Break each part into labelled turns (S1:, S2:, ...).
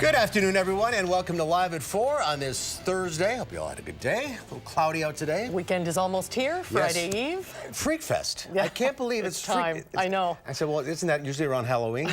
S1: Good afternoon, everyone, and welcome to Live at 4 on this Thursday. Hope you all had a good day. A little cloudy out today.
S2: Weekend is almost here, Friday Eve.
S1: Freak Fest.
S2: Yeah.
S1: I can't believe it's
S2: time. I know.
S1: I said, well, isn't that usually around Halloween?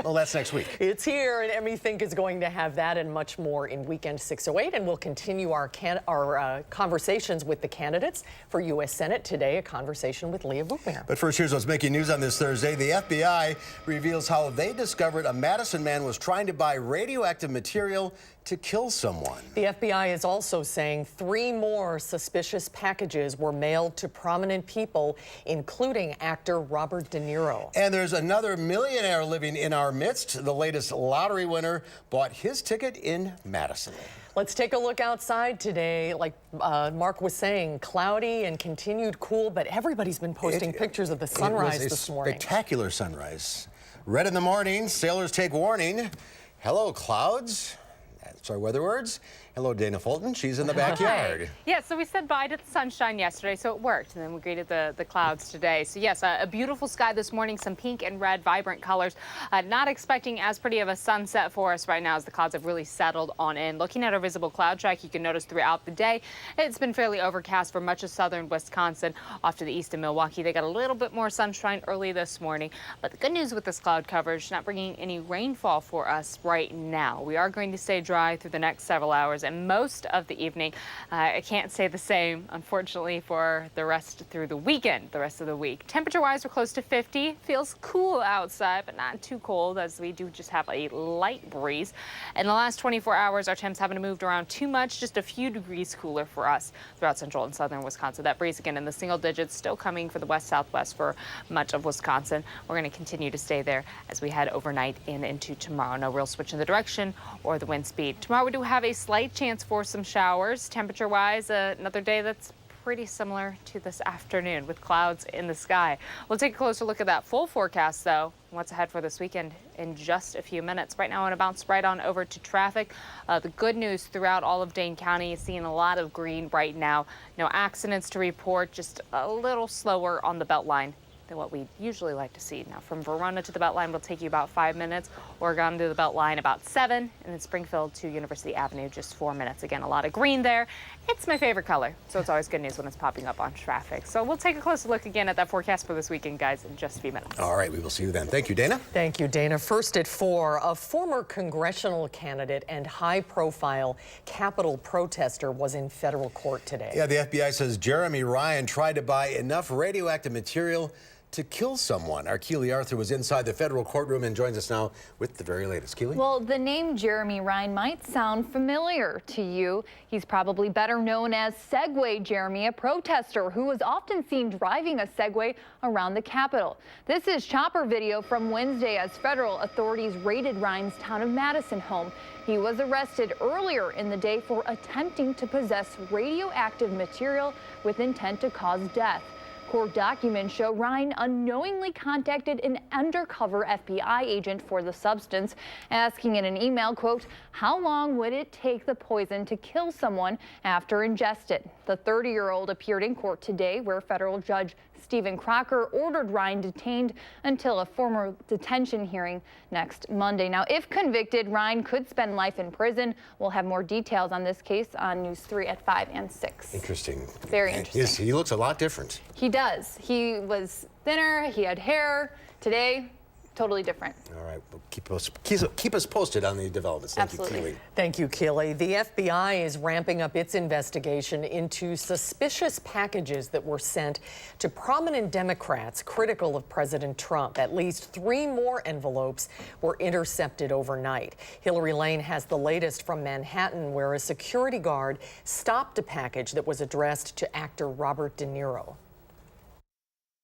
S1: Well, that's next week.
S2: It's here, and we think is going to have that and much more in Weekend 608, and we'll continue our conversations with the candidates for U.S. Senate today, a conversation with Leah Buchner.
S1: But first, here's what's making news on this Thursday. The FBI reveals how they discovered a Madison man was trying to buy radioactive material to kill someone.
S2: The FBI is also saying 3 more suspicious packages were mailed to prominent people, including actor Robert De Niro.
S1: And there's another millionaire living in our midst. The latest lottery winner bought his ticket in Madison.
S2: Let's take a look outside today. Like Mark was saying, cloudy and continued cool, but everybody's been posting pictures of the sunrise this morning.
S1: Spectacular sunrise. Red in the morning, sailors take warning. Hello, clouds. That's our weather words. Hello, Dana Fulton. She's in the backyard.
S3: Yeah, so we said bye to the sunshine yesterday, so it worked. And then we greeted the clouds today. So yes, a beautiful sky this morning, some pink and red, vibrant colors. Not expecting as pretty of a sunset for us right now as the clouds have really settled on in. Looking at our visible cloud track, you can notice throughout the day, it's been fairly overcast for much of southern Wisconsin. Off to the east of Milwaukee, they got a little bit more sunshine early this morning. But the good news with this cloud coverage, not bringing any rainfall for us right now. We are going to stay dry through the next several hours and most of the evening. I can't say the same, unfortunately, for the rest through the weekend, the rest of the week. Temperature-wise, we're close to 50. Feels cool outside, but not too cold, as we do just have a light breeze. In the last 24 hours, our temps haven't moved around too much, just a few degrees cooler for us throughout central and southern Wisconsin. That breeze, again, in the single digits, still coming for the west-southwest for much of Wisconsin. We're going to continue to stay there as we head overnight and into tomorrow. No real switch in the direction or the wind speed. Tomorrow, we do have a slight chance for some showers. Temperature-wise, another day that's pretty similar to this afternoon with clouds in the sky. We'll take a closer look at that full forecast, though, what's ahead for this weekend in just a few minutes. Right now, I want to bounce right on over to traffic. The good news throughout all of Dane County is seeing a lot of green right now. No accidents to report, just a little slower on the Beltline than what we usually like to see. Now, from Verona to the Beltline will take you about 5 minutes. Oregon to the Beltline about 7, and then Springfield to University Avenue just 4 minutes. Again, a lot of green there. It's my favorite color, so it's always good news when it's popping up on traffic. So we'll take a closer look again at that forecast for this weekend, guys, in just a few minutes.
S1: All right, we will see you then. Thank you, Dana.
S2: Thank you, Dana. First at 4, a former congressional candidate and high-profile Capitol protester was in federal court today.
S1: Yeah, the FBI says Jeremy Ryan tried to buy enough radioactive material to kill someone. Our Keely Arthur was inside the federal courtroom and joins us now with the very latest. Keely?
S4: Well, the name Jeremy Ryan might sound familiar to you. He's probably better known as Segway Jeremy, a protester who was often seen driving a Segway around the Capitol. This is chopper video from Wednesday as federal authorities raided Ryan's town of Madison home. He was arrested earlier in the day for attempting to possess radioactive material with intent to cause death. Court documents show Ryan unknowingly contacted an undercover FBI agent for the substance, asking in an email, quote, how long would it take the poison to kill someone after ingested? The 30-year-old appeared in court today, where federal judge Stephen Crocker ordered Ryan detained until a formal detention hearing next Monday. Now, if convicted, Ryan could spend life in prison. We'll have more details on this case on News 3 at 5 and 6.
S1: Interesting.
S4: Very interesting.
S1: He looks a lot different.
S4: He does. He was thinner. He had hair. Today, totally different.
S1: All right. Well, keep us posted on the developments. Thank
S4: Absolutely.
S1: you, Keely.
S2: Thank you, Keely. The FBI is ramping up its investigation into suspicious packages that were sent to prominent Democrats critical of President Trump. At least 3 more envelopes were intercepted overnight. Hillary Lane has the latest from Manhattan, where a security guard stopped a package that was addressed to actor Robert De Niro.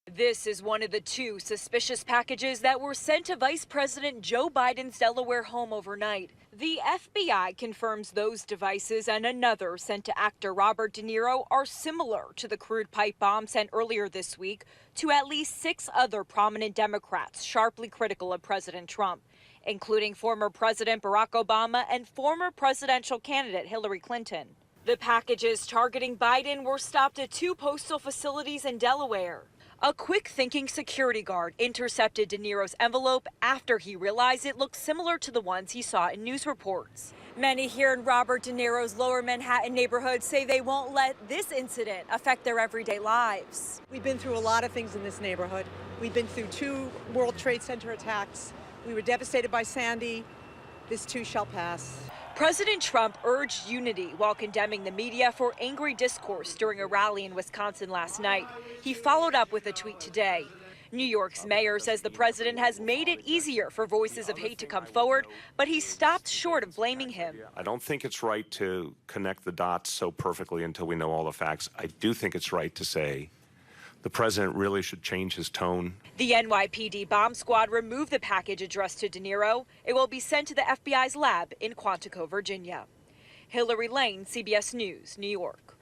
S5: This is one of the 2 suspicious packages that were sent to Vice President Joe Biden's Delaware home overnight. The FBI confirms those devices and another sent to actor Robert De Niro are similar to the crude pipe bomb sent earlier this week to at least 6 other prominent Democrats sharply critical of President Trump, including former President Barack Obama and former presidential candidate Hillary Clinton. The packages targeting Biden were stopped at 2 postal facilities in Delaware. A quick-thinking security guard intercepted De Niro's envelope after he realized it looked similar to the ones he saw in news reports. Many here in Robert De Niro's Lower Manhattan neighborhood say they won't let this incident affect their everyday lives.
S6: We've been through a lot of things in this neighborhood. We've been through 2 World Trade Center attacks. We were devastated by Sandy. This too shall pass.
S5: President Trump urged unity while condemning the media for angry discourse during a rally in Wisconsin last night. He followed up with a tweet today. New York's mayor says the president has made it easier for voices of hate to come forward, but he stopped short of blaming him.
S7: I don't think it's right to connect the dots so perfectly until we know all the facts. I do think it's right to say the president really should change his tone.
S5: The NYPD bomb squad removed the package addressed to De Niro. It will be sent to the FBI's lab in Quantico, Virginia. Hillary Lane, CBS News, New York.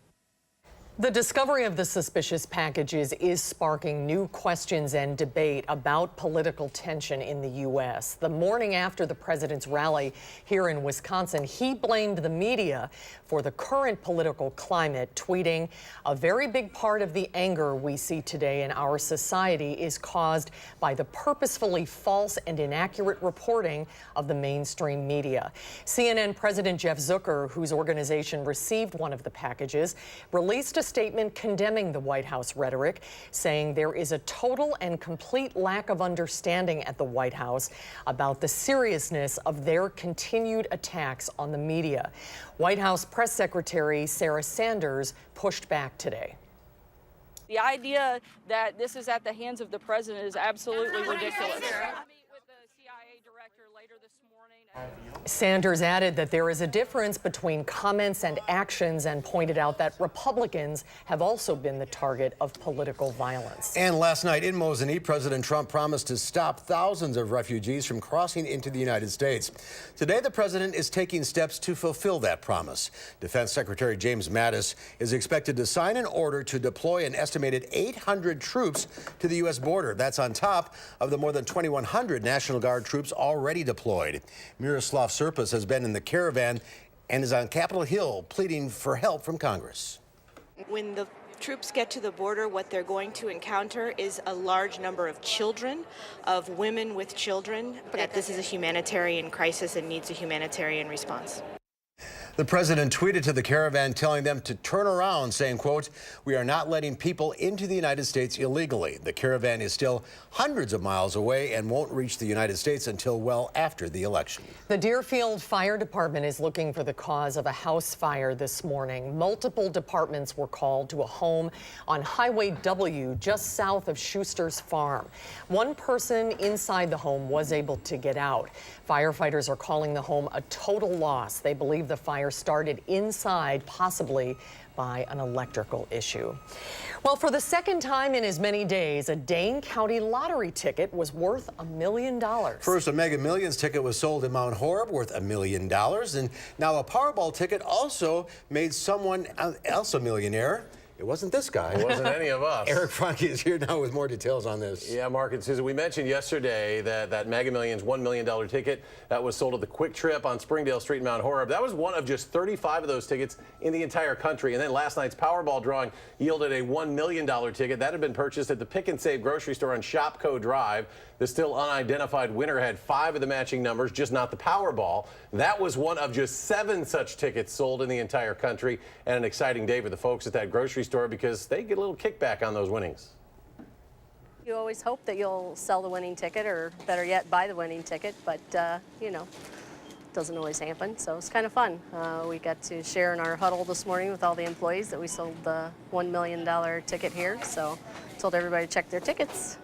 S2: The discovery of the suspicious packages is sparking new questions and debate about political tension in the U.S. The morning after the president's rally here in Wisconsin, he blamed the media for the current political climate, tweeting, "A very big part of the anger we see today in our society is caused by the purposefully false and inaccurate reporting of the mainstream media." CNN President Jeff Zucker, whose organization received one of the packages, released a statement condemning the White House rhetoric, saying there is a total and complete lack of understanding at the White House about the seriousness of their continued attacks on the media. White House Press Secretary Sarah Sanders pushed back today.
S8: The idea that this is at the hands of the president is absolutely ridiculous.
S2: Sanders added that there is a difference between comments and actions and pointed out that Republicans have also been the target of political violence.
S1: And last night in Mosinee, President Trump promised to stop thousands of refugees from crossing into the United States. Today, the president is taking steps to fulfill that promise. Defense Secretary James Mattis is expected to sign an order to deploy an estimated 800 troops to the U.S. border. That's on top of the more than 2,100 National Guard troops already deployed. Miroslav Serpas has been in the caravan and is on Capitol Hill pleading for help from Congress.
S9: When the troops get to the border, what they're going to encounter is a large number of children, of women with children, that this is a humanitarian crisis and needs a humanitarian response.
S1: The president tweeted to the caravan telling them to turn around, saying, quote, "We are not letting people into the United States illegally. The caravan is still hundreds of miles away and won't reach the United States until well after the election."
S2: The Deerfield Fire Department is looking for the cause of a house fire this morning. Multiple departments were called to a home on Highway W just south of Schuster's Farm. One person inside the home was able to get out. Firefighters are calling the home a total loss. They believe the fire started inside, possibly by an electrical issue. Well, for the second time in as many days, a Dane County lottery ticket was worth $1 million.
S1: First, a Mega Millions ticket was sold in Mount Horeb worth $1 million. And now a Powerball ticket also made someone else a millionaire. It wasn't this guy.
S10: It wasn't any of us.
S1: Eric Franke is here now with more details on this.
S10: Yeah, Mark and Susan, we mentioned yesterday that Mega Millions $1 million ticket that was sold at the Quick Trip on Springdale Street in Mount Horeb. That was one of just 35 of those tickets in the entire country. And then last night's Powerball drawing yielded a $1 million ticket. That had been purchased at the Pick and Save grocery store on Shopco Drive. The still unidentified winner had 5 of the matching numbers, just not the Powerball. That was one of just 7 such tickets sold in the entire country, and an exciting day for the folks at that grocery store because they get a little kickback on those winnings.
S11: You always hope that you'll sell the winning ticket, or better yet, buy the winning ticket, but you know, it doesn't always happen, so it's kind of fun. We got to share in our huddle this morning with all the employees that we sold the $1 million ticket here, so told everybody to check their tickets.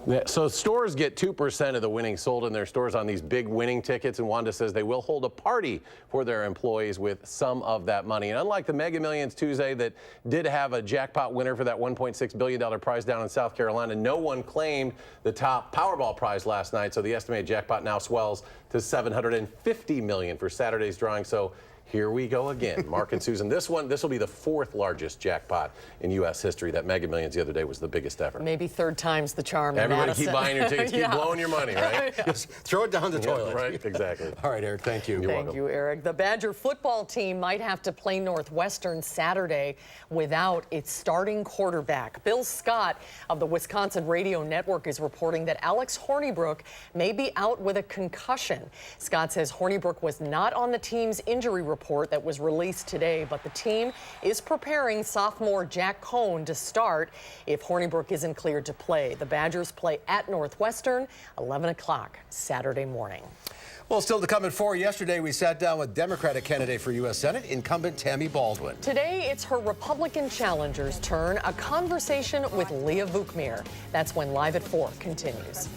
S10: Yeah, so stores get 2% of the winnings sold in their stores on these big winning tickets, and Wanda says they will hold a party for their employees with some of that money. And unlike the Mega Millions Tuesday that did have a jackpot winner for that $1.6 billion prize down in South Carolina, no one claimed the top Powerball prize last night, so the estimated jackpot now swells to $750 million for Saturday's drawing. So Here we go again. Mark and Susan, this will be the 4th largest jackpot in U.S. history. That Mega Millions the other day was the biggest ever.
S2: Maybe 3rd time's the charm.
S10: Everybody
S2: Madison.
S10: keep buying your tickets, keep blowing your money, right?
S1: Just throw it down the toilet.
S10: Right, exactly.
S1: All right, Eric, thank you.
S2: Thank you, Eric. The Badger football team might have to play Northwestern Saturday without its starting quarterback. Bill Scott of the Wisconsin Radio Network is reporting that Alex Hornibrook may be out with a concussion. Scott says Hornibrook was not on the team's injury report that was released today, but the team is preparing sophomore Jack Cohn to start if Hornibrook isn't cleared to play. The Badgers play at Northwestern, 11 o'clock Saturday morning.
S1: Well, still to come at 4. Yesterday, we sat down with Democratic candidate for U.S. Senate, incumbent Tammy Baldwin.
S2: Today, it's her Republican challenger's turn, a conversation with Leah Vukmir. That's when Live at 4 continues.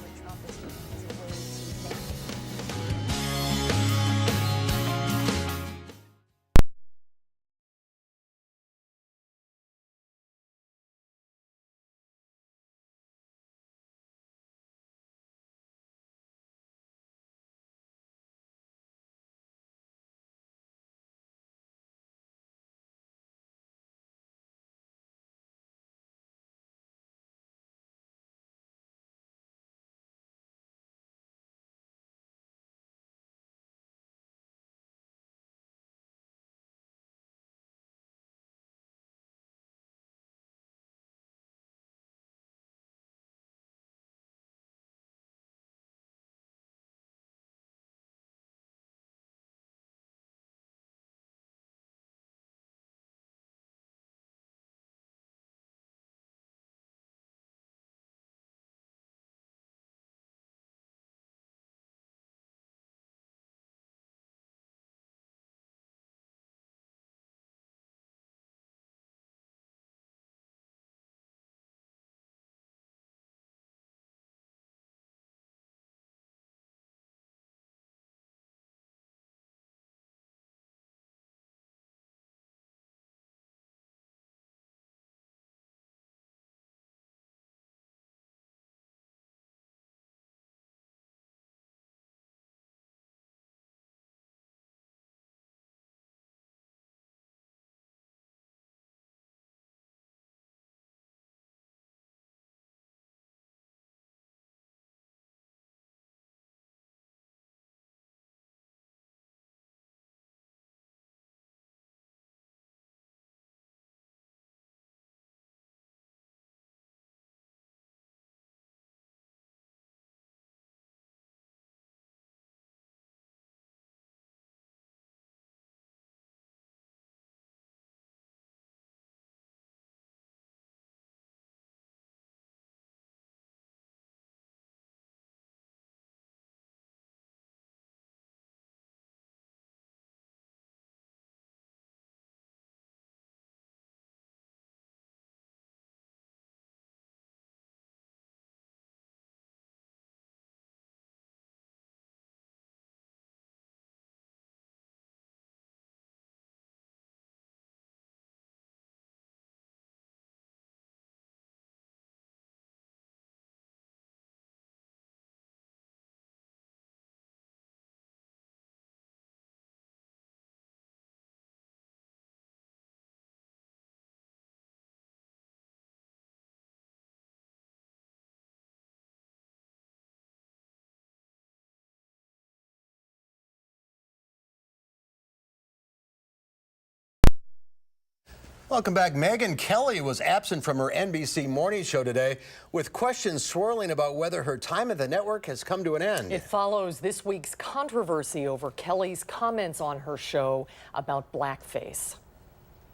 S1: Welcome back. Megyn Kelly was absent from her NBC morning show today with questions swirling about whether her time at the network has come to an end.
S2: It follows this week's controversy over Kelly's comments on her show about blackface.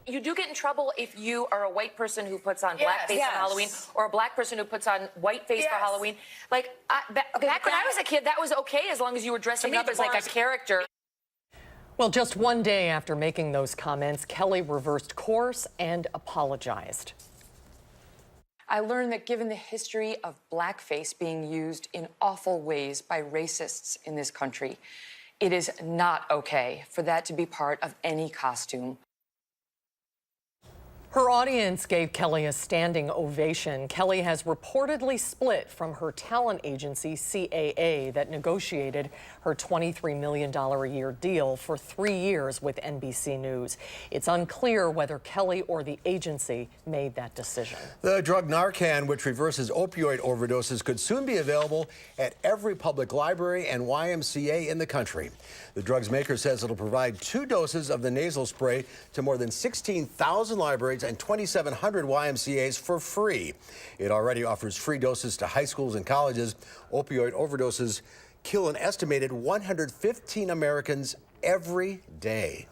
S12: You do get in trouble if you are a white person who puts on blackface on Halloween, or a black person who puts on whiteface for Halloween. Like, back when I was a kid, that was okay as long as you were dressing up as like a character.
S2: Well, just one day after making those comments, Kelly reversed course and apologized.
S12: I learned that given the history of blackface being used in awful ways by racists in this country, it is not okay for that to be part of any costume.
S2: Her audience gave Kelly a standing ovation. Kelly has reportedly split from her talent agency, CAA, that negotiated her $23 million a year deal for 3 years with NBC News. It's unclear whether Kelly or the agency made that decision.
S1: The drug Narcan, which reverses opioid overdoses, could soon be available at every public library and YMCA in the country. The drug's maker says it'll provide 2 doses of the nasal spray to more than 16,000 libraries and 2,700 YMCAs for free. It already offers free doses to high schools and colleges. Opioid overdoses kill an estimated 115 Americans every day.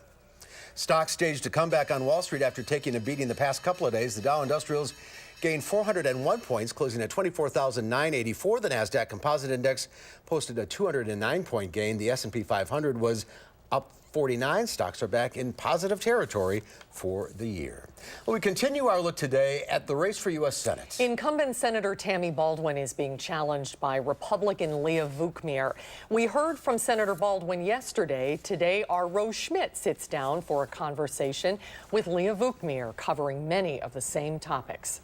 S1: Stocks staged a comeback on Wall Street after taking a beating the past couple of days. The Dow Industrials gained 401 points, closing at 24,984. The Nasdaq Composite Index posted a 209-point gain. The S&P 500 was up 49. Stocks are back in positive territory for the year. Well, we continue our look today at the race for U.S. Senate.
S2: Incumbent Senator Tammy Baldwin is being challenged by Republican Leah Vukmir. We heard from Senator Baldwin yesterday. Today, our Rose Schmidt sits down for a conversation with Leah Vukmir, covering many of the same topics.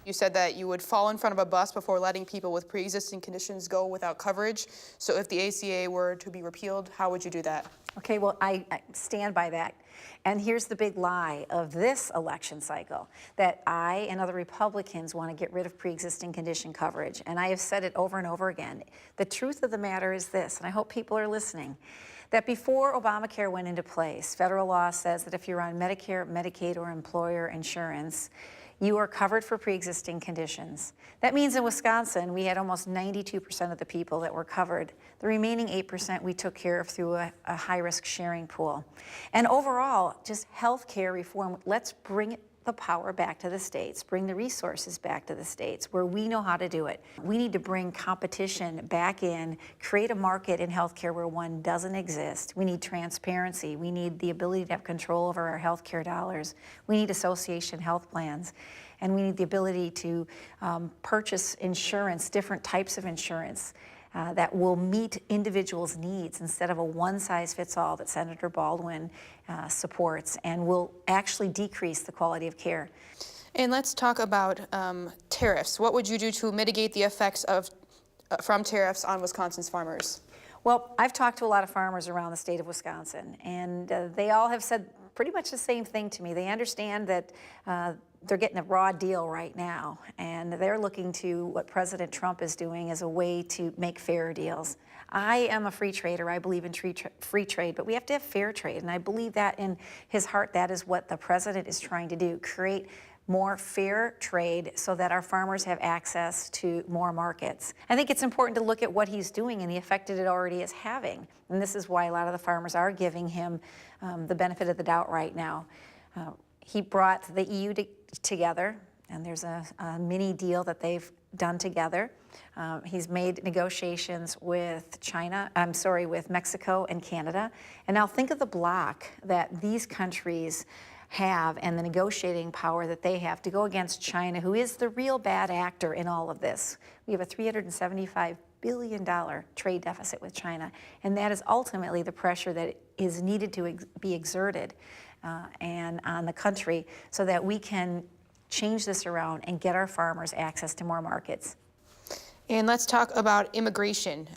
S13: You said that you would fall in front of a bus before letting people with pre-existing conditions go without coverage. So if the ACA were to be repealed, how would you do that?
S14: Okay, well, I stand by that. And here's the big lie of this election cycle, that I and other Republicans want to get rid of pre-existing condition coverage. And I have said it over and over again. The truth of the matter is this, and I hope people are listening, that before Obamacare went into place, federal law says that if you're on Medicare, Medicaid, or employer insurance, you are covered for pre-existing conditions. That means in Wisconsin, we had almost 92% of the people that were covered. The remaining 8% we took care of through a high-risk sharing pool. And overall, just health care reform, let's bring the power back to the states, bring the resources back to the states where we know how to do it. We need to bring competition back in, create a market in healthcare where one doesn't exist. We need transparency. We need the ability to have control over our healthcare dollars. We need association health plans. And we need the ability to purchase insurance, different types of insurance, that will meet individuals' needs instead of a one-size-fits-all that Senator Baldwin supports, and will actually decrease the quality of care.
S13: And let's talk about tariffs. What would you do to mitigate the effects from tariffs on Wisconsin's farmers?
S14: Well, I've talked to a lot of farmers around the state of Wisconsin, and they all have said pretty much the same thing to me. They understand that they're getting a raw deal right now, and they're looking to what President Trump is doing as a way to make fair deals. I am a free trader. I believe in free trade, but we have to have fair trade, and I believe that in his heart, that is what the president is trying to do, create more fair trade so that our farmers have access to more markets. I think it's important to look at what he's doing and the effect that it already is having, and this is why a lot of the farmers are giving him the benefit of the doubt right now. He brought the EU together, and there's a mini deal that they've done together. He's made negotiations with with Mexico and Canada. And now think of the bloc that these countries have and the negotiating power that they have to go against China, who is the real bad actor in all of this. We have a $375 billion trade deficit with China, and that is ultimately the pressure that is needed to be exerted and on the country so that we can change this around and get our farmers access to more markets.
S13: And let's talk about immigration.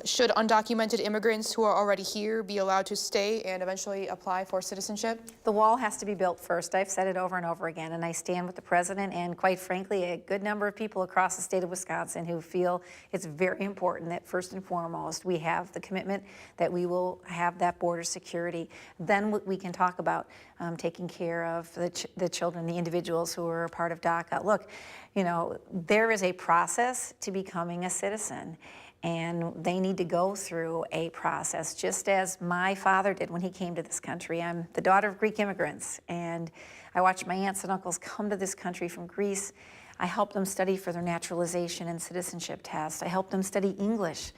S13: Should undocumented immigrants who are already here be allowed to stay and eventually apply for citizenship?
S14: The wall has to be built first. I've said it over and over again, and I stand with the president and, quite frankly, a good number of people across the state of Wisconsin who feel it's very important that, first and foremost, we have the commitment that we will have that border security. Then we can talk about taking care of the children, the individuals who are a part of DACA. Look, you know, there is a process to becoming a citizen, and they need to go through a process, just as my father did when he came to this country. I'm the daughter of Greek immigrants, and I watched my aunts and uncles come to this country from Greece. I helped them study for their naturalization and citizenship test. I helped them study English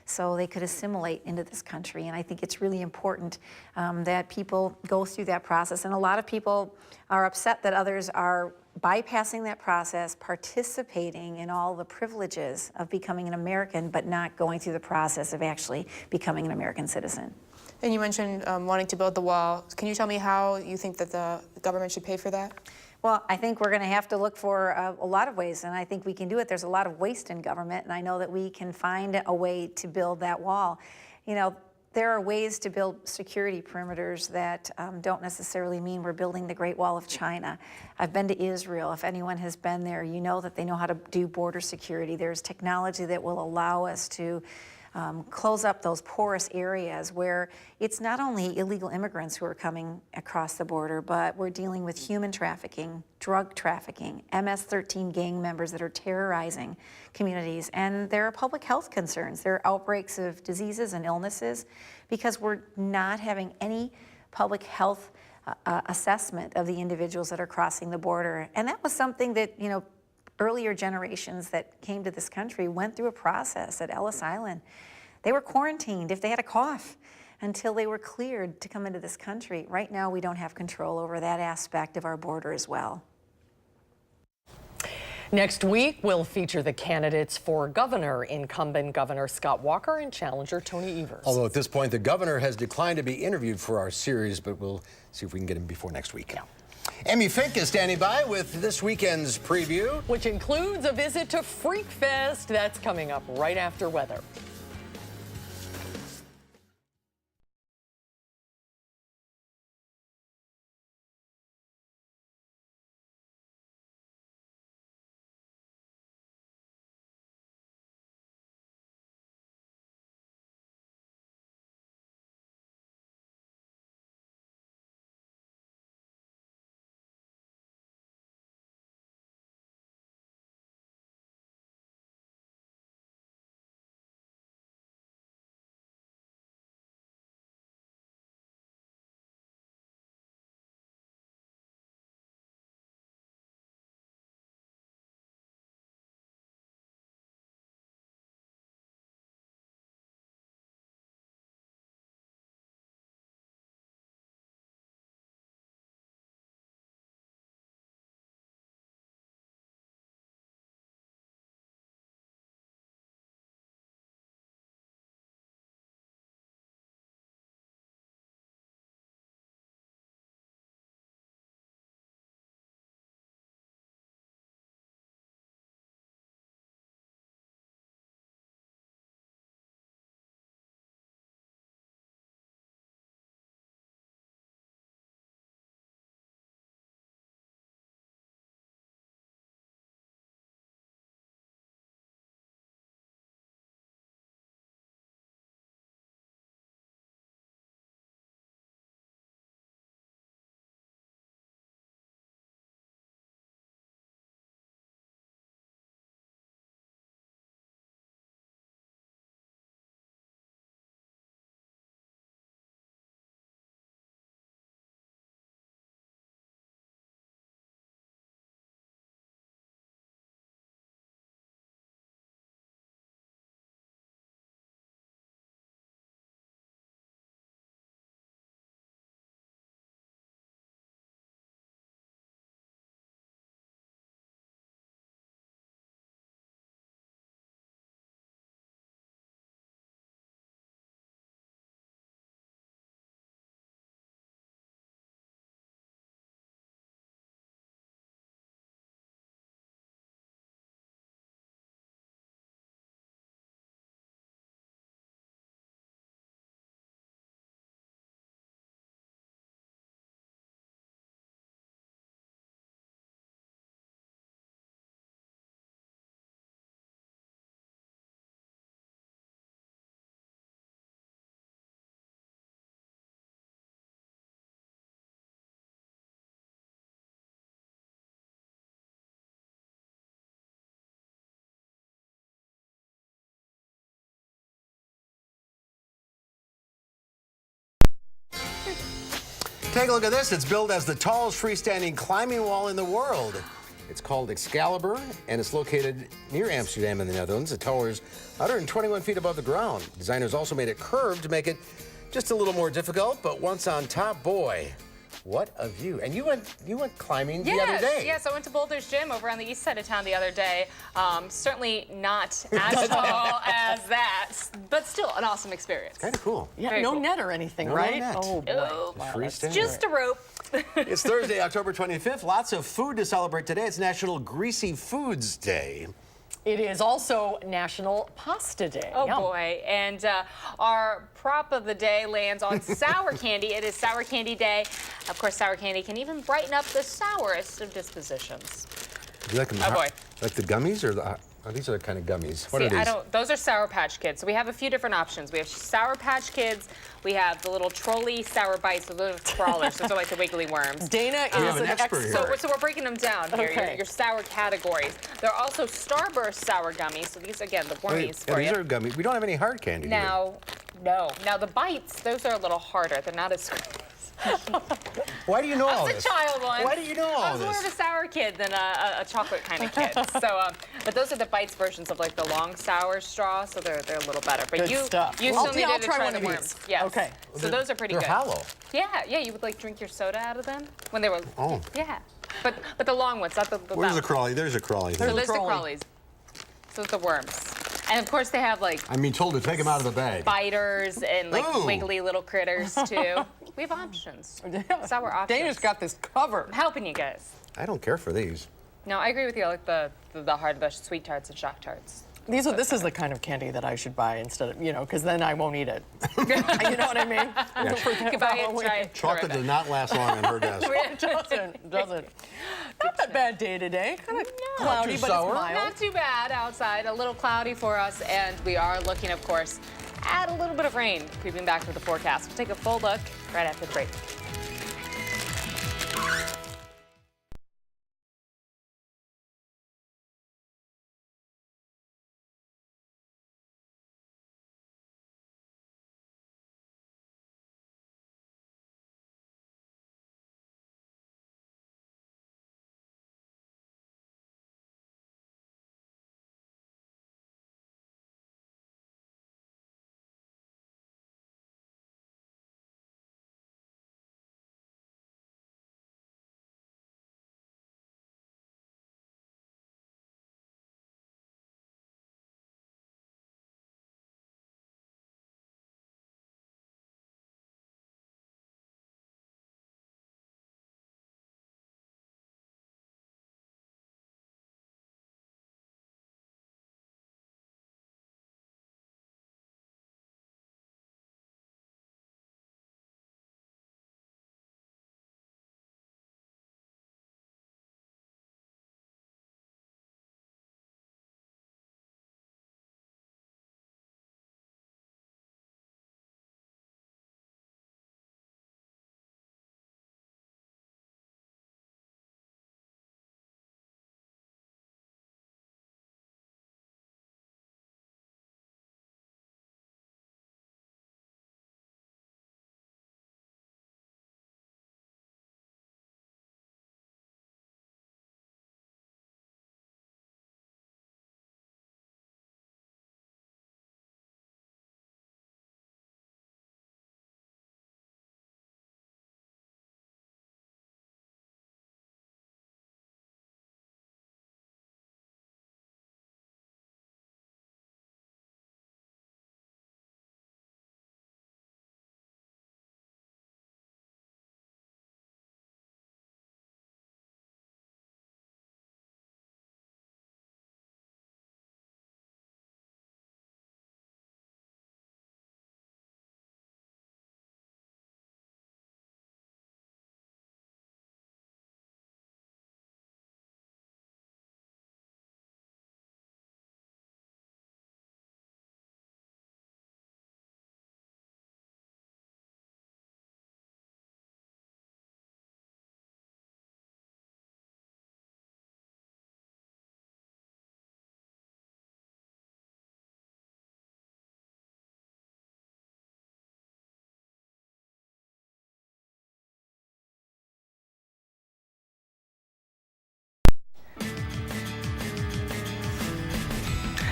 S14: so they could assimilate into this country. And I think it's really important that people go through that process. And a lot of people are upset that others are bypassing that process, participating in all the privileges of becoming an American, but not going through the process of actually becoming an American citizen.
S13: And you mentioned wanting to build the wall. Can you tell me how you think that the government should pay for that?
S14: Well, I think we're going to have to look for a lot of ways, and I think we can do it. There's a lot of waste in government, and I know that we can find a way to build that wall. You know, there are ways to build security perimeters that don't necessarily mean we're building the Great Wall of China. I've been to Israel. If anyone has been there, you know that they know how to do border security. There's technology that will allow us to close up those porous areas where it's not only illegal immigrants who are coming across the border, but we're dealing with human trafficking, drug trafficking, MS-13 gang members that are terrorizing communities. And there are public health concerns. There are outbreaks of diseases and illnesses because we're not having any public health assessment of the individuals that are crossing the border. And that was something that, you know, earlier generations that came to this country went through a process at Ellis Island. They were quarantined if they had a cough until they were cleared to come into this country. Right now, we don't have control over that aspect of our border as well.
S2: Next week, we'll feature the candidates for governor, incumbent Governor Scott Walker and challenger Tony Evers.
S1: Although at this point, the governor has declined to be interviewed for our series, but we'll see if we can get him before next week.
S2: Yeah.
S1: Amy Fink is standing by with this weekend's preview,
S2: which includes a visit to Freak Fest. That's coming up right after weather.
S1: Take a look at this. It's billed as the tallest freestanding climbing wall in the world. It's called Excalibur, and it's located near Amsterdam in the Netherlands. The tower is 121 feet above the ground. Designers also made it curved to make it just a little more difficult, but once on top, boy, What a view. And you went climbing the other day.
S3: Yes, I went to Boulder's Gym over on the east side of town the other day. Certainly not as tall as that, but still an awesome experience.
S1: Kind of cool.
S2: Yeah,
S3: Very
S2: no
S3: cool.
S2: net or anything,
S1: No
S2: right?
S1: net.
S2: Oh, boy.
S3: Oh,
S2: Wow,
S1: freestanding.
S3: just a rope.
S1: It's Thursday, October 25th. Lots of food to celebrate today. It's National Greasy Foods Day.
S2: It is also National Pasta Day.
S3: Oh,
S2: Yum.
S3: boy. And our prop of the day lands on sour candy. It is Sour Candy Day. Of course, sour candy can even brighten up the sourest of dispositions.
S1: Do you like them
S3: Oh, boy.
S1: Like the gummies or the... Oh, these are the kind of gummies. What are these?
S3: Those are Sour Patch Kids. So we have a few different options. We have Sour Patch Kids. We have the little trolley Sour Bites, the little crawlers. Those are like the wiggly worms.
S2: Dana
S1: We
S2: is
S1: have an
S2: an
S1: expert here.
S3: So we're breaking them down here,
S2: Okay.
S3: your sour categories. There are also Starburst Sour Gummies. So these, again, the wormies for
S1: these
S3: you.
S1: are gummies. We don't have any hard candy. do we?
S3: Now, no. Now, the bites, those are a little harder. They're not as...
S1: Why do you know
S3: I
S1: all
S3: was
S1: this?
S3: a child once.
S1: Why do you know all
S3: I was
S1: this?
S3: more of a sour kid than a chocolate kind of kid. So, but those are the bites versions of like the long sour straw, so they're a little better. But
S2: Good
S3: you
S2: stuff.
S3: you
S2: I'll
S3: still needed to
S2: try
S3: try
S2: one
S3: the
S2: of
S3: worms.
S2: these.
S3: Yes.
S2: Okay.
S3: So those are pretty
S1: They're
S3: good.
S1: hollow.
S3: Yeah, you would like drink your soda out of them when they were.
S1: Oh.
S3: Yeah, but the long ones, not the.
S1: Where's
S3: that
S1: a crawly? There's a crawly.
S3: So there's the
S2: crawly.
S3: crawlies. So the worms, and of course they have like
S1: I mean, told to take them out of the bag.
S3: spiders and like
S1: Ooh.
S3: wiggly little critters too. We have options. Sour options.
S2: Dana's got this covered.
S3: I'm helping you guys.
S1: I don't care for these.
S3: No, I agree with you. I like the hard, the sweet tarts and shock tarts.
S2: This is the kind of candy that I should buy instead of, because then I won't eat it. You know what I mean?
S3: You can buy it and try it.
S1: Chocolate does not last long on her desk.
S2: It doesn't. Not a bad day today. Kind of cloudy,
S1: too
S2: but
S1: sour.
S2: it's mild.
S3: Not too bad outside. A little cloudy for us, and we are looking, of course, at a little bit of rain creeping back to the forecast. We'll take a full look right after the break.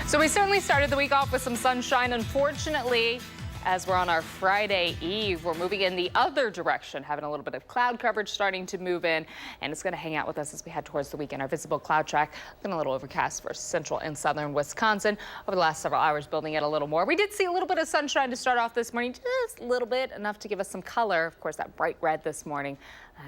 S3: So we certainly started the week off with some sunshine. Unfortunately, As we're on our Friday Eve, we're moving in the other direction, having a little bit of cloud coverage starting to move in, and it's going to hang out with us as we head towards the weekend. Our visible cloud track looking a little overcast for central and southern Wisconsin. Over the last several hours, building it a little more. We did see a little bit of sunshine to start off this morning, just a little bit, enough to give us some color. Of course, that bright red this morning.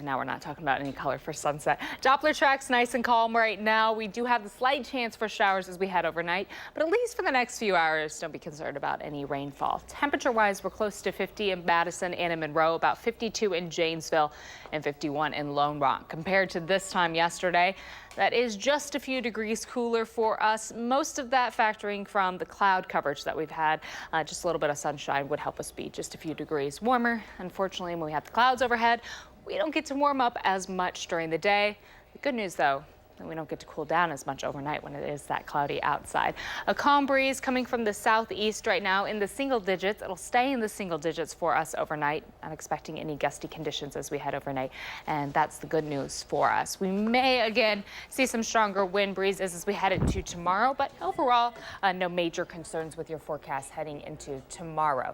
S3: Now we're not talking about any color for sunset. Doppler track's nice and calm right now. We do have the slight chance for showers as we head overnight, but at least for the next few hours, don't be concerned about any rainfall. Temperature-wise, we're close to 50 in Madison and in Monroe, about 52 in Janesville, and 51 in Lone Rock. Compared to this time yesterday, that is just a few degrees cooler for us. Most of that factoring from the cloud coverage that we've had. Just a little bit of sunshine would help us be just a few degrees warmer. Unfortunately, when we have the clouds overhead, we don't get to warm up as much during the day. The good news, though, that we don't get to cool down as much overnight when it is that cloudy outside. A calm breeze coming from the southeast right now in the single digits. It'll stay in the single digits for us overnight. Not expecting any gusty conditions as we head overnight, and that's the good news for us. We may again see some stronger wind breezes as we head into tomorrow, but overall, no major concerns with your forecast heading into tomorrow.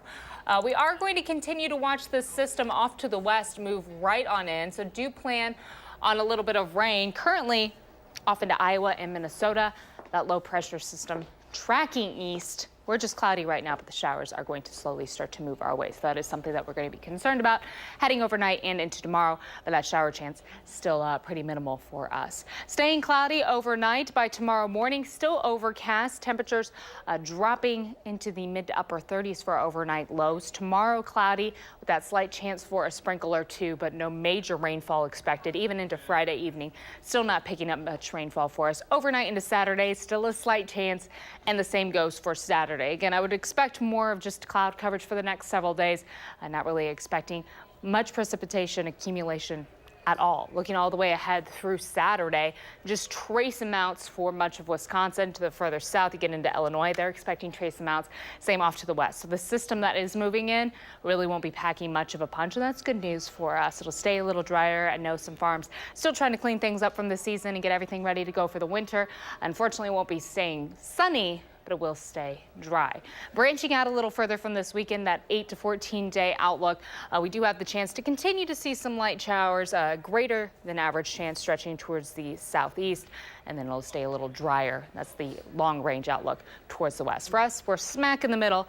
S3: We are going to continue to watch this system off to the west move right on in, so do plan on a little bit of rain. Currently off into Iowa and Minnesota, that low pressure system tracking east. We're just cloudy right now, but the showers are going to slowly start to move our way. So that is something that we're going to be concerned about heading overnight and into tomorrow, but that shower chance still pretty minimal for us. Staying cloudy overnight. By tomorrow morning, still overcast. Temperatures dropping into the mid to upper 30s for our overnight lows. Tomorrow cloudy with that slight chance for a sprinkle or two, but no major rainfall expected. Even into Friday evening, still not picking up much rainfall for us. Overnight into Saturday, still a slight chance, and the same goes for Saturday. Again, I would expect more of just cloud coverage for the next several days. Not really expecting much precipitation accumulation at all. Looking all the way ahead through Saturday, just trace amounts for much of Wisconsin. To the further south, you get into Illinois, they're expecting trace amounts. Same off to the west. So the system that is moving in really won't be packing much of a punch, and that's good news for us. It'll stay a little drier. I know some farms still trying to clean things up from the season and get everything ready to go for the winter. Unfortunately, it won't be staying sunny, but it will stay dry. Branching out a little further from this weekend, that 8 to 14 day outlook, we do have the chance to continue to see some light showers, greater than average chance stretching towards the southeast, and then it'll stay a little drier. That's the long range outlook towards the west. For us, we're smack in the middle.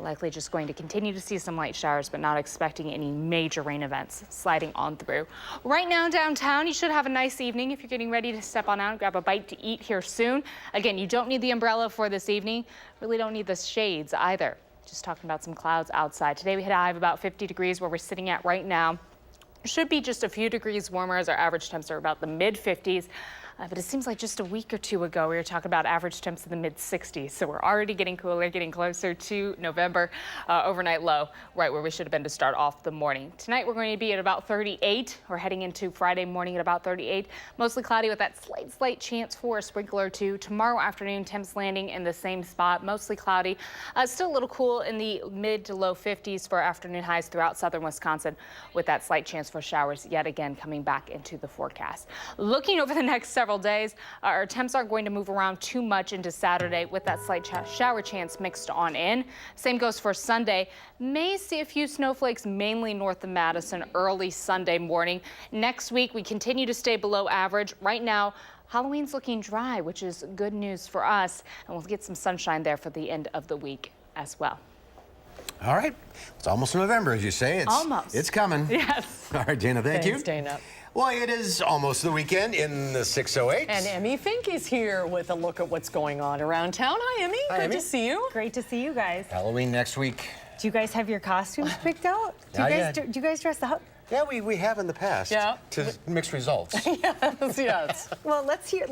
S3: Likely just going to continue to see some light showers, but not expecting any major rain events sliding on through. Right now downtown, you should have a nice evening if you're getting ready to step on out and grab a bite to eat here soon. Again, you don't need the umbrella for this evening. Really don't need the shades either. Just talking about some clouds outside. Today we hit a high of about 50 degrees where we're sitting at right now. Should be just a few degrees warmer as our average temps are about the mid 50s. But it seems like just a week or two ago, we were talking about average temps in the mid 60s. So we're already getting cooler, getting closer to November. Overnight low, right where we should have been to start off the morning. Tonight, we're going to be at about 38. We're heading into Friday morning at about 38. Mostly cloudy with that slight chance for a sprinkle or two. Tomorrow afternoon, temps landing in the same spot, mostly cloudy. Still a little cool in the mid to low 50s for afternoon highs throughout southern Wisconsin, with that slight chance for showers yet again coming back into the forecast. Looking over the next several days, our temps aren't going to move around too much into Saturday with that slight shower chance mixed on in. Same goes for Sunday. May see a few snowflakes mainly north of Madison early Sunday morning. Next week, we continue to stay below average. Right now, Halloween's looking dry, which is good news for us, and we'll get some sunshine there for the end of the week as well.
S1: All right. It's almost November, as you say.
S2: Almost.
S1: It's coming.
S2: Yes.
S1: All right, Dana, thank you.
S2: Thanks, Dana.
S1: Well, it is almost the weekend in the 608.
S2: And Emmy Fink is here with a look at what's going on around town. Hi, Emmy.
S1: Hi,
S2: Good
S1: Emmy.
S2: to see you.
S15: Great to see you guys.
S1: Halloween next week.
S15: Do you guys have your costumes picked out? Do you guys dress up?
S1: Yeah, we have in the past.
S2: Yeah.
S1: To mixed results.
S2: Yes.
S15: Well, let's hear.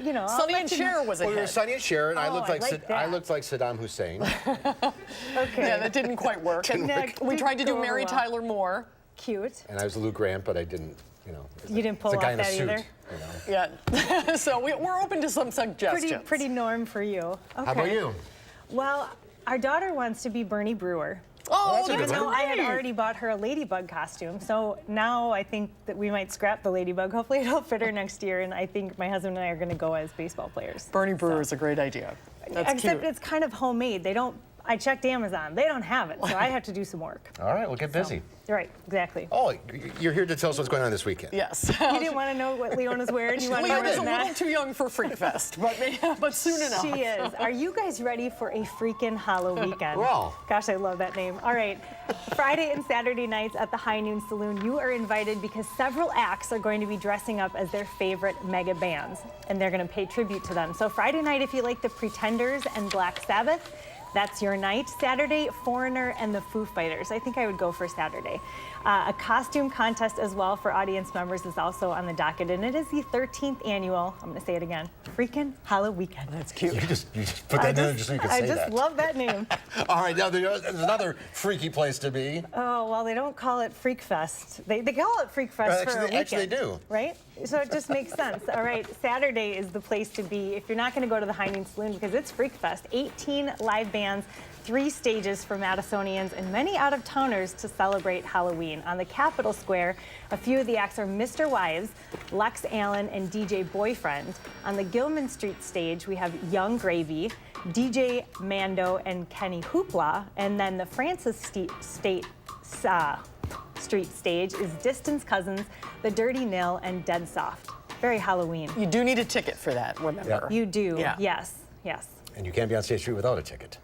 S15: You know,
S2: Sonny and Cher was
S1: Well,
S2: ahead.
S1: we were Sonny and Cher, and I
S15: Oh,
S1: looked like
S15: I
S1: I
S15: like
S1: looked like Saddam Hussein.
S15: Okay.
S2: Yeah, that didn't quite work.
S1: Didn't work.
S2: We tried to do
S15: Go
S2: Mary
S15: well.
S2: Tyler Moore.
S15: Cute.
S1: And I was Lou Grant, but I didn't. You know.
S15: You didn't pull
S1: it's a guy
S15: off
S1: in a
S15: that
S1: suit.
S15: either?
S1: You know.
S2: Yeah. So we're open to some suggestions.
S15: Pretty norm for you. Okay.
S1: How about you?
S15: Well, our daughter wants to be Bernie Brewer.
S2: Oh,
S1: that's a
S15: Even
S1: good
S15: though
S1: one.
S15: I had already bought her a ladybug costume, so now I think that we might scrap the ladybug. Hopefully it'll fit her next year, and I think my husband and I are going to go as baseball players.
S2: Bernie Brewer is a great idea. That's
S15: Except
S2: cute.
S15: it's kind of homemade. They don't. I checked Amazon. They don't have it, so I have to do some work.
S1: All right, well, get busy.
S15: Right, exactly.
S1: Oh, you're here to tell us what's going on this weekend.
S2: Yes.
S15: You didn't want to know what Leona's wearing? You want to know
S2: Leona's a
S15: what
S2: little too young for Freak Fest, but soon enough.
S15: She is. Are you guys ready for a freaking Hollow weekend?
S1: Well.
S15: Gosh, I love that name. All right. Friday and Saturday nights at the High Noon Saloon, you are invited because several acts are going to be dressing up as their favorite mega bands, and they're going to pay tribute to them. So Friday night, if you like the Pretenders and Black Sabbath, that's your night. Saturday, Foreigner and the Foo Fighters. I think I would go for Saturday. A costume contest as well for audience members is also on the docket, and it is the 13th annual, I'm going to say it again, freaking Hollow Weekend.
S2: That's cute.
S1: You just put that in there just so you can say that.
S15: I just love that name.
S1: All right, now there's another freaky place to be.
S15: Oh, well, they don't call it Freak Fest. They call it Freak Fest for a weekend.
S1: Actually, they do.
S15: Right? So it just makes sense. All right, Saturday is the place to be if you're not going to go to the High Noon Saloon because it's Freak Fest. 18 live bands, 3 stages for Madisonians, and many out-of-towners to celebrate Halloween. On the Capitol Square, a few of the acts are Mr. Wives, Lex Allen, and DJ Boyfriend. On the Gilman Street stage, we have Young Gravy, DJ Mando, and Kenny Hoopla. And then the Francis Street stage is Distance Cousins, The Dirty Nil, and Dead Soft. Very Halloween.
S2: You do need a ticket for that, remember?
S15: You do, yes.
S1: And you can't be on State Street without a ticket.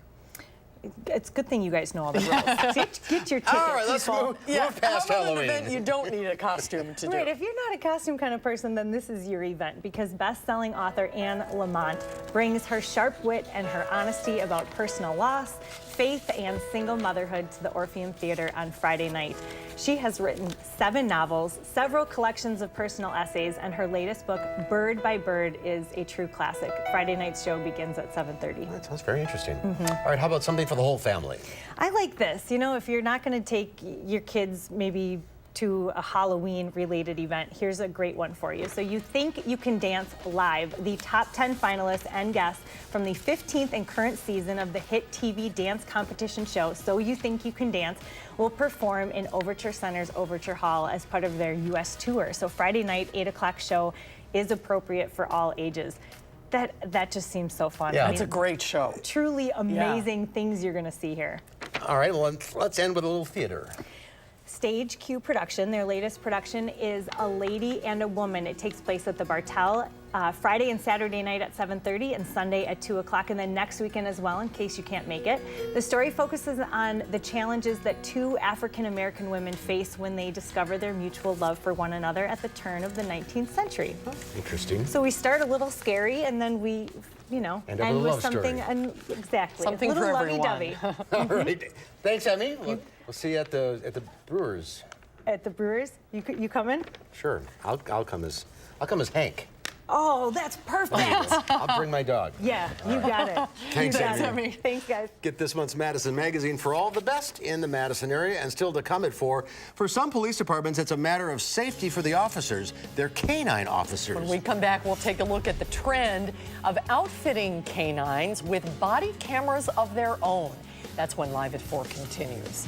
S15: It's a good thing you guys know all the rules. Get your ticket,
S1: All right, let's move past
S2: how about
S1: Halloween.
S2: an event you don't need a costume to do?
S15: Right, if you're not a costume kind of person, then this is your event because best-selling author Anne Lamont brings her sharp wit and her honesty about personal loss, faith, and single motherhood to the Orpheum Theater on Friday night. She has written 7 novels, several collections of personal essays, and her latest book, Bird by Bird, is a true classic. Friday night's show begins at 7:30.
S1: That sounds very interesting. All right, how about something for the whole family?
S15: I like this. You know, if you're not going to take your kids maybe to a Halloween-related event, here's a great one for you. So You Think You Can Dance Live, the top 10 finalists and guests from the 15th and current season of the hit TV dance competition show, So You Think You Can Dance, will perform in Overture Center's Overture Hall as part of their U.S. tour. So Friday night, 8 o'clock show is appropriate for all ages. That just seems so fun.
S1: Yeah.
S2: It's a great show.
S15: Truly amazing things you're going to see here.
S1: All right, well, let's end with a little theater.
S15: Stage Q Production, their latest production is A Lady and a Woman. It takes place at the Bartell Friday and Saturday night at 7:30 and Sunday at 2 o'clock, and then next weekend as well in case you can't make it. The story focuses on the challenges that 2 African-American women face when they discover their mutual love for one another at the turn of the 19th century.
S1: Interesting.
S15: So we start a little scary and then we, end with something, exactly.
S2: Something
S15: a little
S2: for everyone.
S15: lovey-dovey.
S1: All right. Thanks, Emmy. We'll see you at the Brewers.
S15: At the Brewers? You coming?
S1: Sure. I'll come as Hank.
S15: Oh, that's perfect.
S1: I'll bring my dog.
S15: Yeah, you got it.
S1: Thanks,
S15: You got
S1: Amy.
S15: it. Thanks, guys.
S1: Get this month's Madison Magazine for all the best in the Madison area, and still to come at 4. For some police departments, it's a matter of safety for the officers. They're canine officers.
S2: When we come back, we'll take a look at the trend of outfitting canines with body cameras of their own. That's when Live at 4 continues.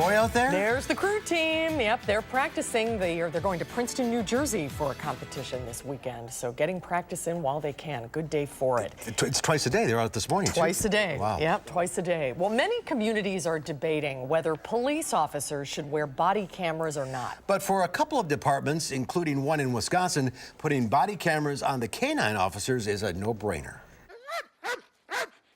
S1: boy out there?
S2: There's the crew team. Yep, they're practicing. They're going to Princeton, New Jersey for a competition this weekend. So getting practice in while they can. Good day for it.
S1: It's twice a day. They're out this morning,
S2: Twice a day.
S1: Wow.
S2: Yep, twice a day. Well, many communities are debating whether police officers should wear body cameras or not.
S1: But for a couple of departments, including one in Wisconsin, putting body cameras on the canine officers is a no-brainer.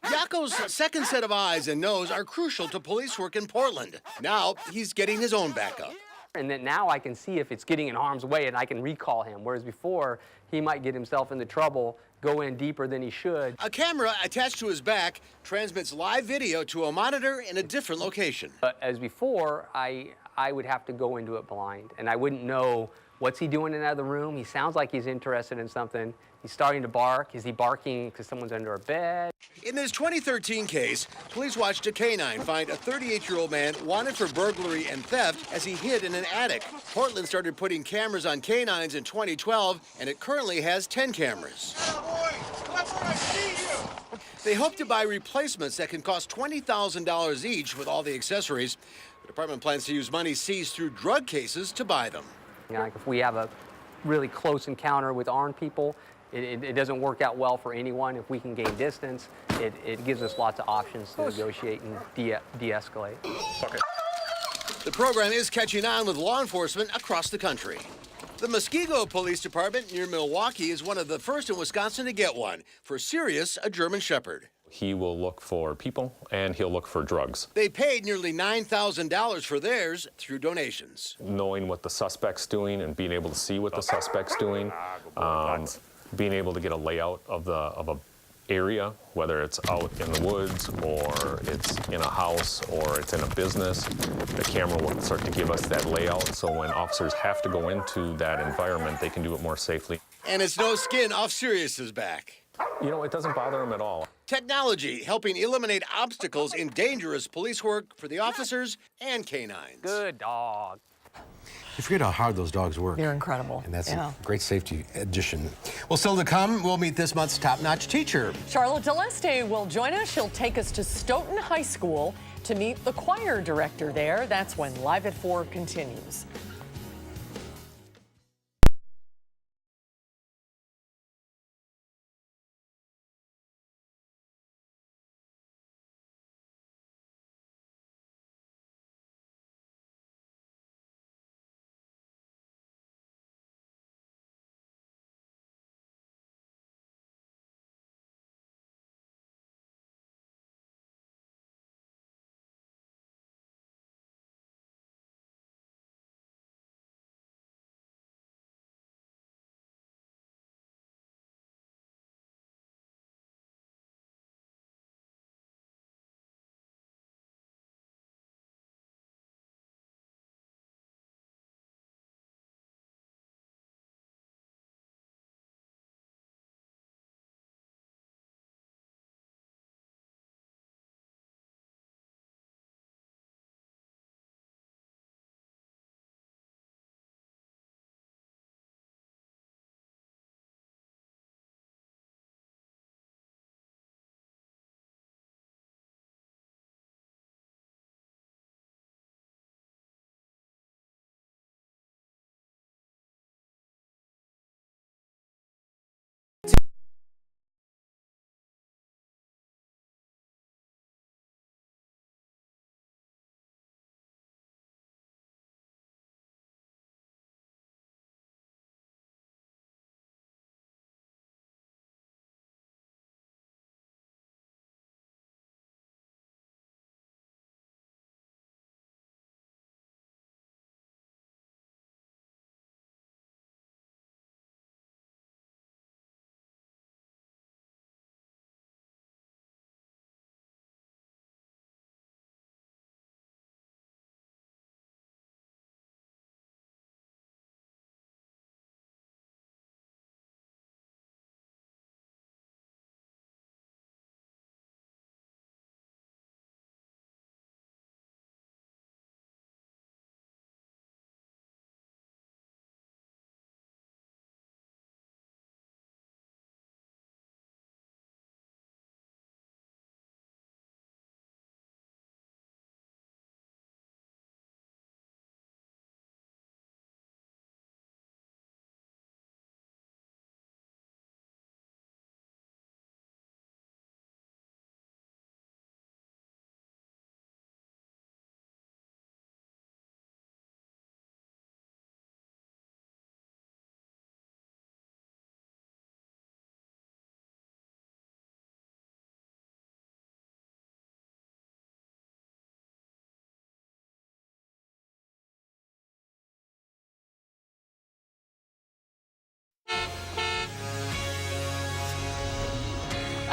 S1: Yako's second set of eyes and nose are crucial to police work in Portland. Now he's getting his own backup.
S16: And then now I can see if it's getting in harm's way and I can recall him, whereas before he might get himself into trouble, go in deeper than he should.
S1: A camera attached to his back transmits live video to a monitor in a different location.
S16: As before, I would have to go into it blind, and I wouldn't know what's he doing in the other room. He sounds like he's interested in something. He's starting to bark. Is he barking because someone's under a bed?
S1: In this 2013 case, police watched a canine find a 38-year-old man wanted for burglary and theft as he hid in an attic. Portland started putting cameras on canines in 2012, and it currently has 10 cameras. They hope to buy replacements that can cost $20,000 each with all the accessories. The department plans to use money seized through drug cases to buy them.
S16: You know, like if we have a really close encounter with armed people, it doesn't work out well for anyone. If we can gain distance, it gives us lots of options to negotiate and de-escalate.
S1: The program is catching on with law enforcement across the country. The Muskego Police Department near Milwaukee is one of the first in Wisconsin to get one. For Sirius, a German Shepherd.
S17: He will look for people, and he'll look for drugs.
S1: They paid nearly $9,000 for theirs through donations.
S17: Knowing what the suspect's doing and being able to see what the suspect's doing, being able to get a layout of a area, whether it's out in the woods or it's in a house or it's in a business, the camera will start to give us that layout. So when officers have to go into that environment, they can do it more safely.
S1: And it's no skin off Sirius's back.
S17: You know, it doesn't bother them at all.
S1: Technology helping eliminate obstacles in dangerous police work for the officers and canines.
S16: Good dog.
S1: You forget how hard those dogs work.
S2: They're incredible.
S1: And that's a great safety addition. Well, still to come, we'll meet this month's top-notch teacher.
S2: Charlotte Deleste will join us. She'll take us to Stoughton High School to meet the choir director there. That's when Live at 4 continues.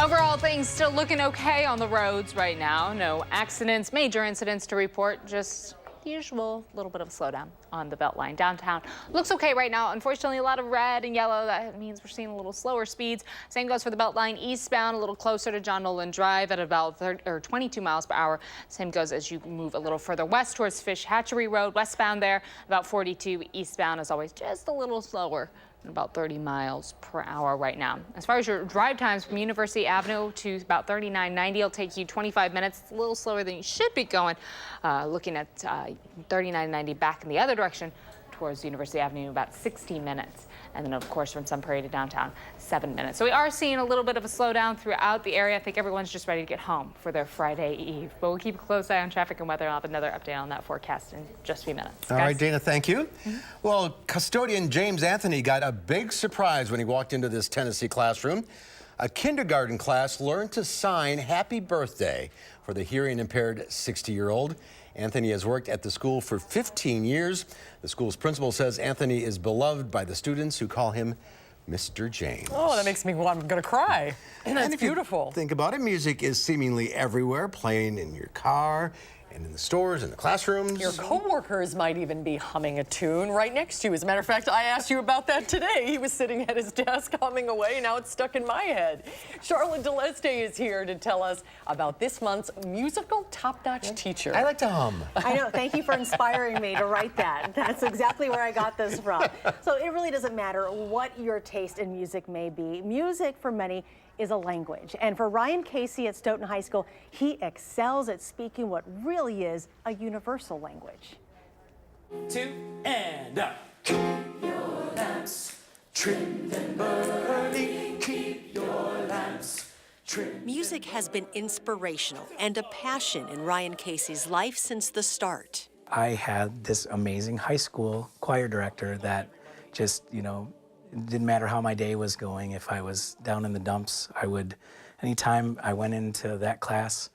S3: Overall, things still looking okay on the roads right now. No accidents, major incidents to report, just usual little bit of a slowdown on the Beltline. Downtown looks okay right now. Unfortunately, a lot of red and yellow. That means we're seeing a little slower speeds. Same goes for the Beltline eastbound, a little closer to John Nolan Drive at about 22 miles per hour. Same goes as you move a little further west towards Fish Hatchery Road, westbound there, about 42. Eastbound, as always, just a little slower, about 30 miles per hour right now. As far as your drive times from University Avenue to about 3990, it'll take you 25 minutes. It's a little slower than you should be going. Looking at 3990 back in the other direction towards University Avenue, about 16 minutes. And then, of course, from Sun Prairie to downtown, 7 minutes. So we are seeing a little bit of a slowdown throughout the area. I think everyone's just ready to get home for their Friday Eve. But we'll keep a close eye on traffic and weather. I'll have another update on that forecast in just a few minutes.
S1: All right, Dana, thank you. Well, custodian James Anthony got a big surprise when he walked into this Tennessee classroom. A kindergarten class learned to sign happy birthday for the hearing impaired 60-year-old. Anthony has worked at the school for 15 years. The school's principal says Anthony is beloved by the students who call him Mr. James.
S2: Oh, that makes me want, I'm going to cry. That's beautiful.
S1: Think about it. Music is seemingly everywhere, playing in your car and in the stores, in the classrooms.
S2: Your coworkers might even be humming a tune right next to you. As a matter of fact, I asked you about that today. He was sitting at his desk humming away. Now it's stuck in my head. Charlotte DeLeste is here to tell us about this month's musical top-notch teacher.
S1: I like to hum.
S18: I know. Thank you for inspiring me to write that. That's exactly where I got this from. So it really doesn't matter what your taste in music may be. Music, for many, is a language. And for Ryan Casey at Stoughton High School, he excels at speaking what really is a universal language.
S19: 2 and up. Keep your lamps trimmed and burning. Keep your lamps trimmed.
S20: Music has been inspirational and a passion in Ryan Casey's life since the start.
S21: I had this amazing high school choir director that just, it didn't matter how my day was going. If I was down in the dumps, anytime I went into that class,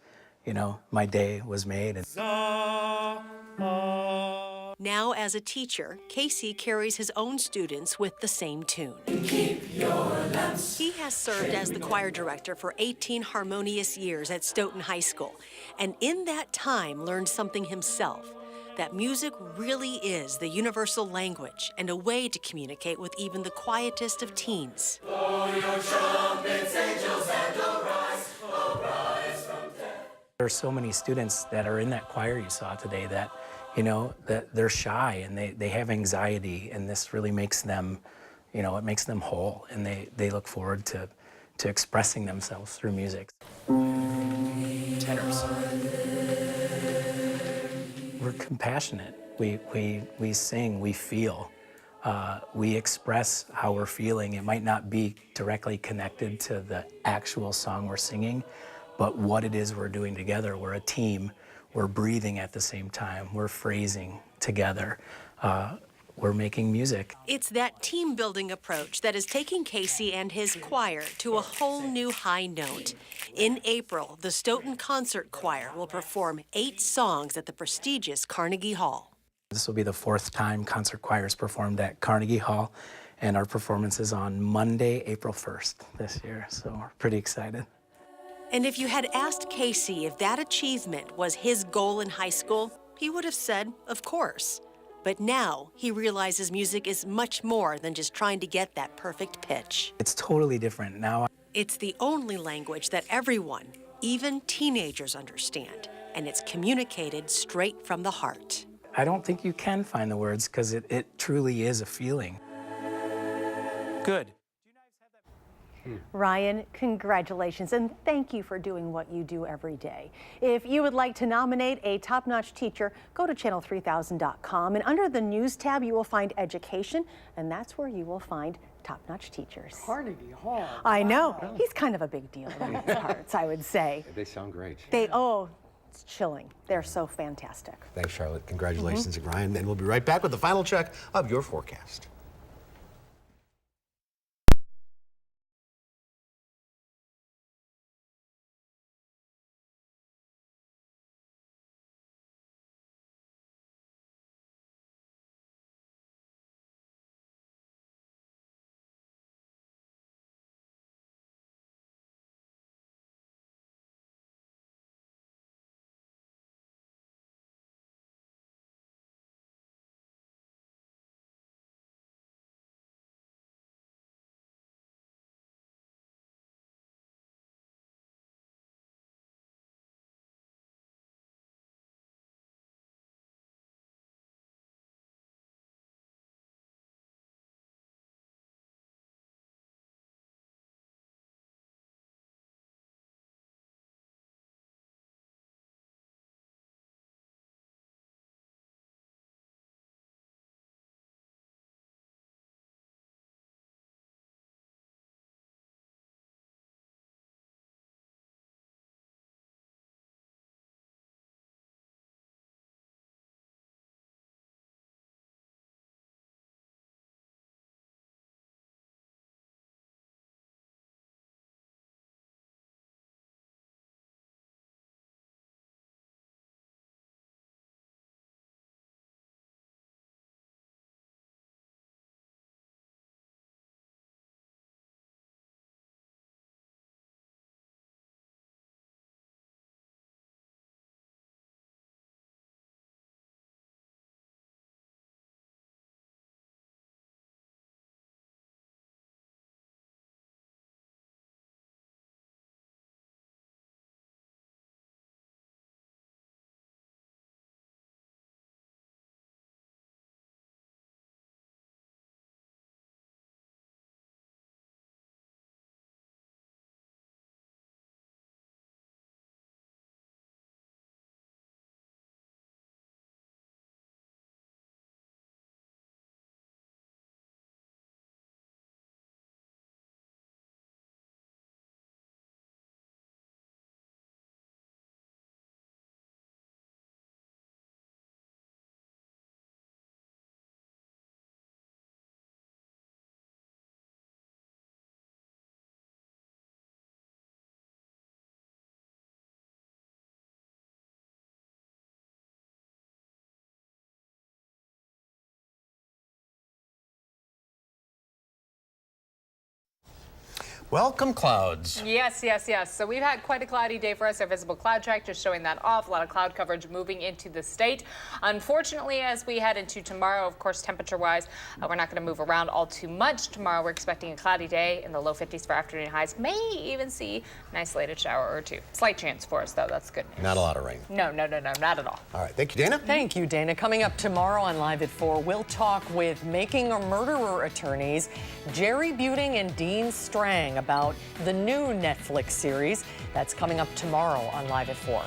S21: my day was made.
S20: Now, as a teacher, Casey carries his own students with the same tune.
S19: Keep your lamps.
S20: He has served as the choir director for 18 harmonious years at Stoughton High School, and in that time learned something himself, that music really is the universal language and a way to communicate with even the quietest of teens.
S19: Blow your trumpets, angels, and arise from death.
S21: There are so many students that are in that choir you saw today that, that they're shy and they have anxiety, and this really makes them, it makes them whole, and they look forward to expressing themselves through music. Tenors. We're compassionate. We sing, we feel. We express how we're feeling. It might not be directly connected to the actual song we're singing, but what it is we're doing together. We're a team. We're breathing at the same time. We're phrasing together. We're making music.
S20: It's that team-building approach that is taking Casey and his choir to a whole new high note. In April, the Stoughton Concert Choir will perform 8 songs at the prestigious Carnegie Hall.
S21: This will be the 4th time concert choirs performed at Carnegie Hall, and our performance is on Monday, April 1st this year, so we're pretty excited.
S20: And if you had asked Casey if that achievement was his goal in high school, he would have said, of course. But now he realizes music is much more than just trying to get that perfect pitch.
S21: It's totally different now.
S20: It's the only language that everyone, even teenagers, understand, and it's communicated straight from the heart.
S21: I don't think you can find the words because it truly is a feeling. Good.
S18: Ryan, congratulations, and thank you for doing what you do every day. If you would like to nominate a top-notch teacher, go to channel3000.com, and under the News tab, you will find Education, and that's where you will find top-notch teachers.
S2: Carnegie Hall.
S18: I know. He's kind of a big deal in these parts, I would say.
S1: They sound great.
S18: It's chilling. They're so fantastic.
S1: Thanks, Charlotte. Congratulations, Ryan. And we'll be right back with the final check of your forecast. Welcome clouds.
S3: Yes, yes, yes. So we've had quite a cloudy day for us. Our visible cloud track just showing that off. A lot of cloud coverage moving into the state. Unfortunately, as we head into tomorrow, of course, temperature-wise, we're not going to move around all too much. Tomorrow, we're expecting a cloudy day in the low 50s for afternoon highs. May even see an isolated shower or two. Slight chance for us, though. That's good news.
S1: Not a lot of rain.
S3: No, no, no, no, not at all.
S1: All right. Thank you, Dana.
S2: Thank you, Dana. Coming up tomorrow on Live at 4, we'll talk with Making a Murderer attorneys Jerry Buting and Dean Strang about the new Netflix series. That's coming up tomorrow on Live at 4.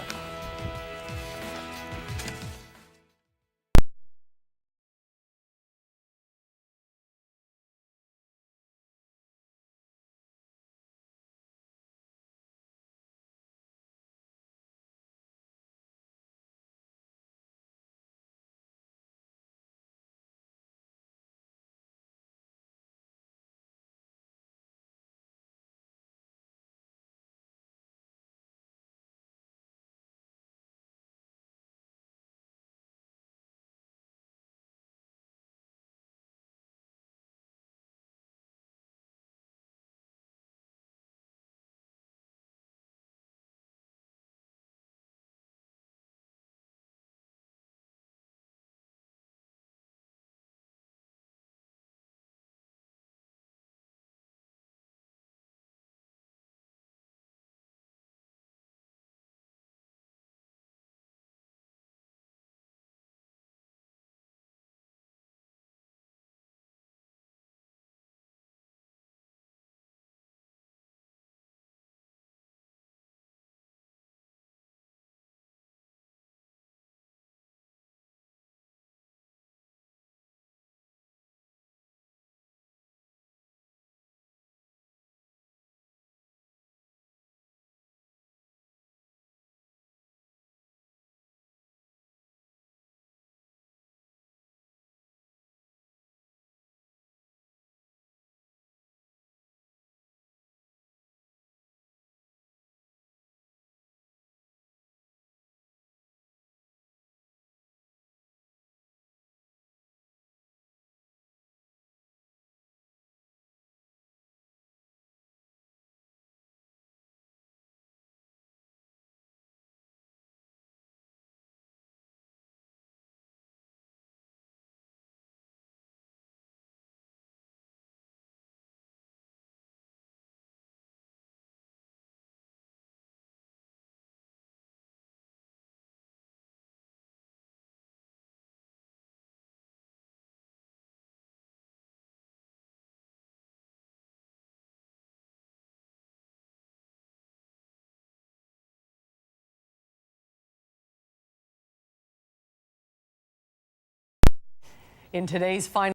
S2: In today's final